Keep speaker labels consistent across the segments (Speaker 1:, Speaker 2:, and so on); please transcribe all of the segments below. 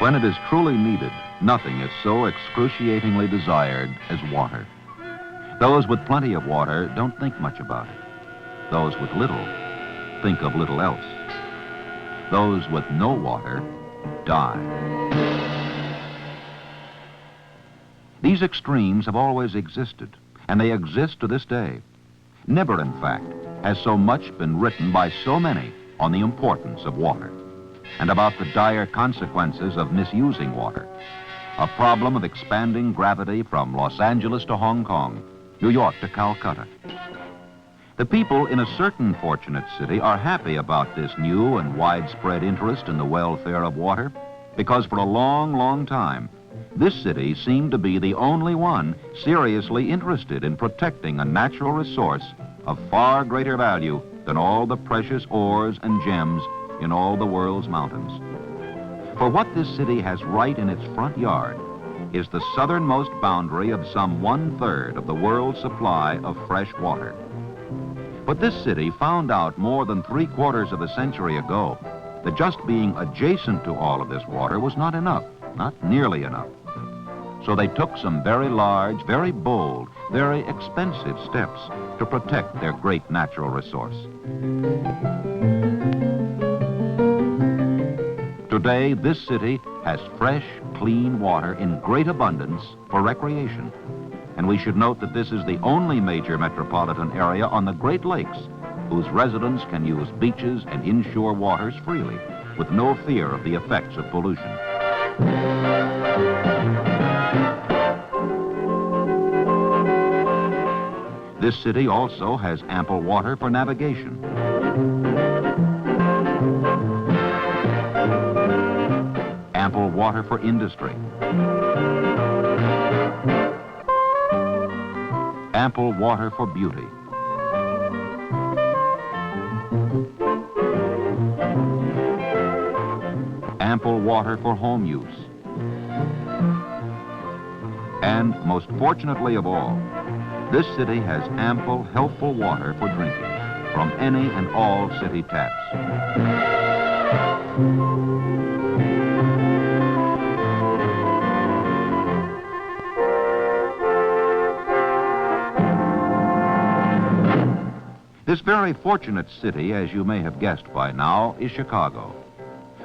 Speaker 1: When it is truly needed, nothing is so excruciatingly desired as water. Those with plenty of water don't think much about it. Those with little think of little else. Those with no water die. These extremes have always existed, and they exist to this day. Never, in fact, has so much been written by so many on the importance of water and about the dire consequences of misusing water. A problem of expanding gravity from Los Angeles to Hong Kong, New York to Calcutta. The people in a certain fortunate city are happy about this new and widespread interest in the welfare of water because for a long, long time, this city seemed to be the only one seriously interested in protecting a natural resource of far greater value than all the precious ores and gems in all the world's mountains. For what this city has right in its front yard is the southernmost boundary of some 1/3 of the world's supply of fresh water. But this city found out more than 3/4 of a century ago that just being adjacent to all of this water was not enough, not nearly enough. So they took some very large, very bold, very expensive steps to protect their great natural resource. Today, this city has fresh, clean water in great abundance for recreation. And we should note that this is the only major metropolitan area on the Great Lakes whose residents can use beaches and inshore waters freely with no fear of the effects of pollution. This city also has ample water for navigation. Ample water for industry. Ample water for beauty. Ample water for home use. And most fortunately of all, this city has ample, healthful water for drinking from any and all city taps. This very fortunate city, as you may have guessed by now, is Chicago.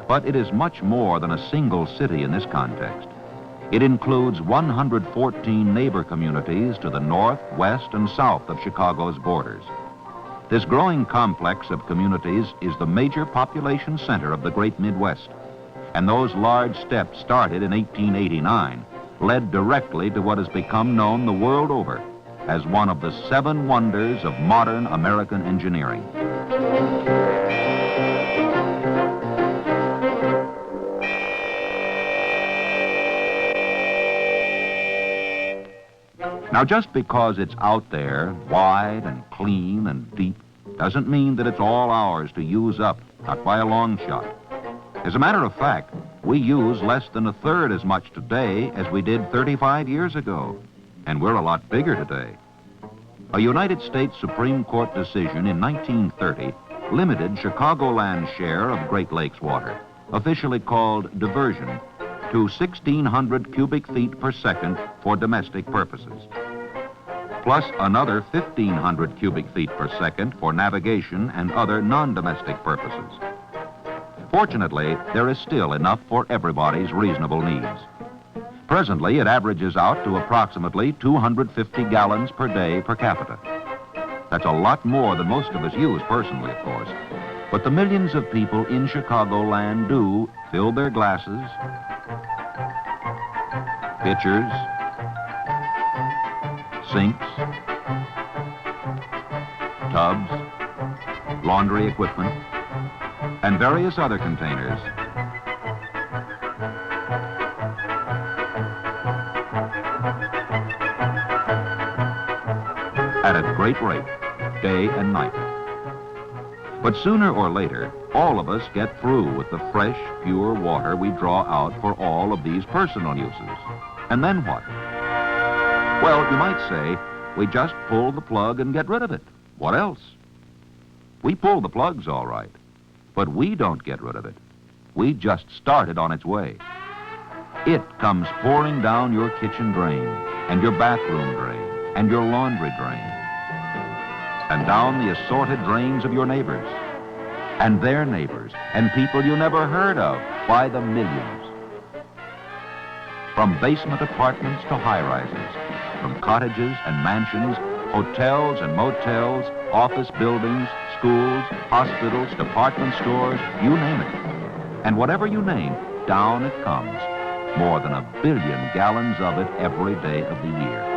Speaker 1: But it is much more than a single city in this context. It includes 114 neighbor communities to the north, west, and south of Chicago's borders. This growing complex of communities is the major population center of the great Midwest. And those large steps started in 1889 led directly to what has become known the world over as one of the 7 wonders of modern American engineering. Now, just because it's out there, wide and clean and deep, doesn't mean that it's all ours to use up, not by a long shot. As a matter of fact, we use less than 1/3 as much today as we did 35 years ago. And we're a lot bigger today. A United States Supreme Court decision in 1930 limited Chicagoland's share of Great Lakes water, officially called diversion, to 1,600 cubic feet per second for domestic purposes, plus another 1,500 cubic feet per second for navigation and other non-domestic purposes. Fortunately, there is still enough for everybody's reasonable needs. Presently, it averages out to approximately 250 gallons per day per capita. That's a lot more than most of us use personally, of course. But the millions of people in Chicagoland do fill their glasses, pitchers, sinks, tubs, laundry equipment, and various other containers at a great rate, day and night. But sooner or later, all of us get through with the fresh, pure water we draw out for all of these personal uses. And then what? Well, you might say, we just pull the plug and get rid of it. What else? We pull the plugs, all right, but we don't get rid of it. We just start it on its way. It comes pouring down your kitchen drain, and your bathroom drain, and your laundry drain, and down the assorted drains of your neighbors, and their neighbors, and people you never heard of by the millions. From basement apartments to high-rises, from cottages and mansions, hotels and motels, office buildings, schools, hospitals, department stores, you name it. And whatever you name, down it comes. More than 1 billion gallons of it every day of the year.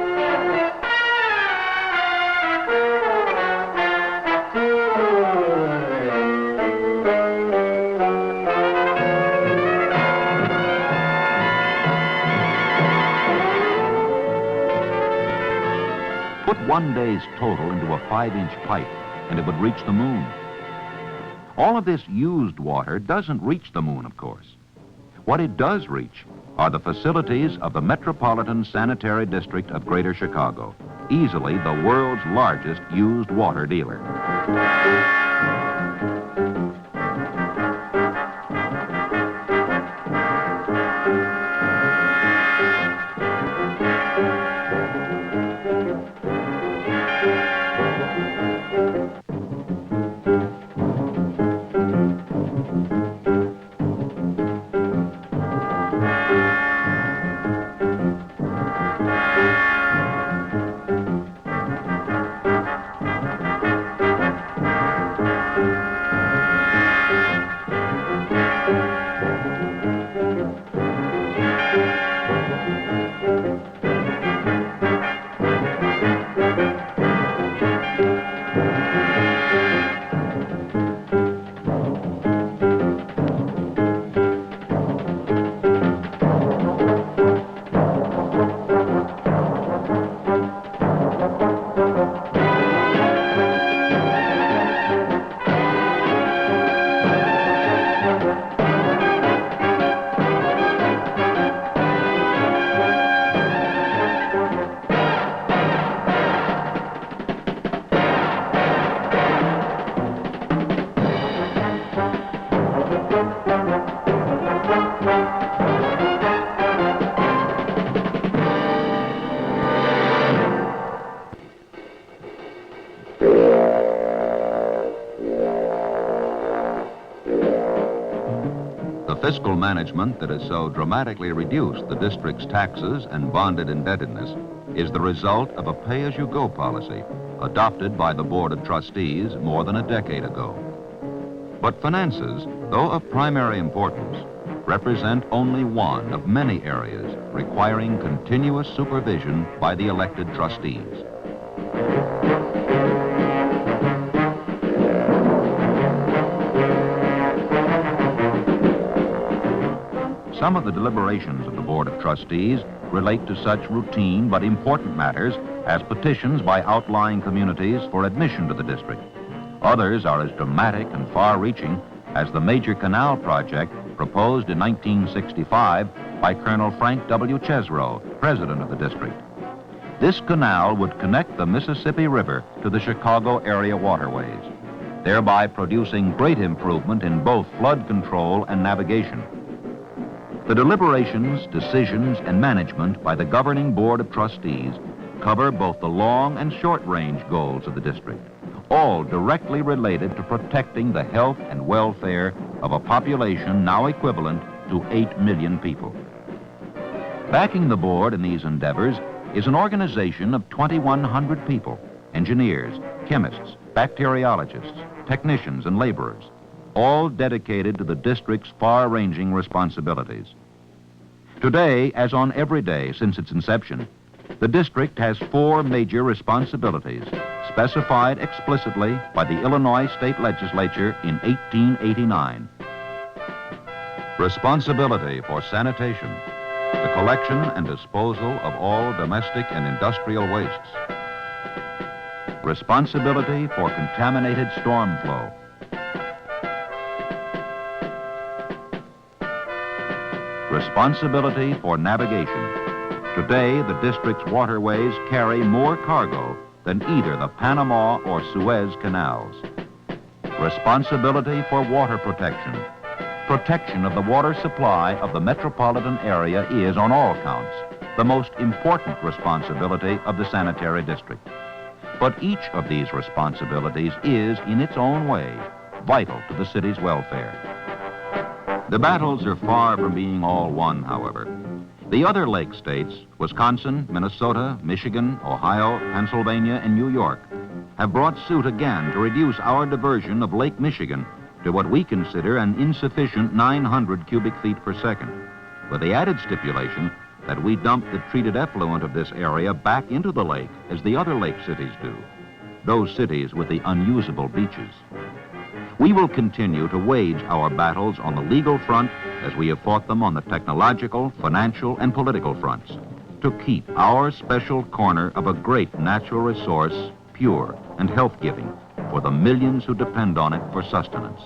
Speaker 1: Put one day's total into a 5-inch pipe, and it would reach the moon. All of this used water doesn't reach the moon, of course. What it does reach are the facilities of the Metropolitan Sanitary District of Greater Chicago, easily the world's largest used water dealer. The fiscal management that has so dramatically reduced the district's taxes and bonded indebtedness is the result of a pay-as-you-go policy adopted by the Board of Trustees more than a decade ago. But finances, though of primary importance, represent only one of many areas requiring continuous supervision by the elected trustees. Some of the deliberations of the Board of Trustees relate to such routine but important matters as petitions by outlying communities for admission to the district. Others are as dramatic and far-reaching as the major canal project proposed in 1965 by Colonel Frank W. Chesrow, president of the district. This canal would connect the Mississippi River to the Chicago area waterways, thereby producing great improvement in both flood control and navigation. The deliberations, decisions, and management by the governing Board of Trustees cover both the long and short-range goals of the district, all directly related to protecting the health and welfare of a population now equivalent to 8 million people. Backing the board in these endeavors is an organization of 2,100 people, engineers, chemists, bacteriologists, technicians, and laborers, all dedicated to the district's far-ranging responsibilities. Today, as on every day since its inception, the district has 4 major responsibilities specified explicitly by the Illinois State Legislature in 1889. Responsibility for sanitation, the collection and disposal of all domestic and industrial wastes. Responsibility for contaminated storm flow. Responsibility for navigation. Today, the district's waterways carry more cargo than either the Panama or Suez canals. Responsibility for water protection. Protection of the water supply of the metropolitan area is, on all counts, the most important responsibility of the sanitary district. But each of these responsibilities is, in its own way, vital to the city's welfare. The battles are far from being all won, however. The other lake states, Wisconsin, Minnesota, Michigan, Ohio, Pennsylvania, and New York, have brought suit again to reduce our diversion of Lake Michigan to what we consider an insufficient 900 cubic feet per second, with the added stipulation that we dump the treated effluent of this area back into the lake as the other lake cities do, those cities with the unusable beaches. We will continue to wage our battles on the legal front as we have fought them on the technological, financial, and political fronts to keep our special corner of a great natural resource pure and health-giving for the millions who depend on it for sustenance.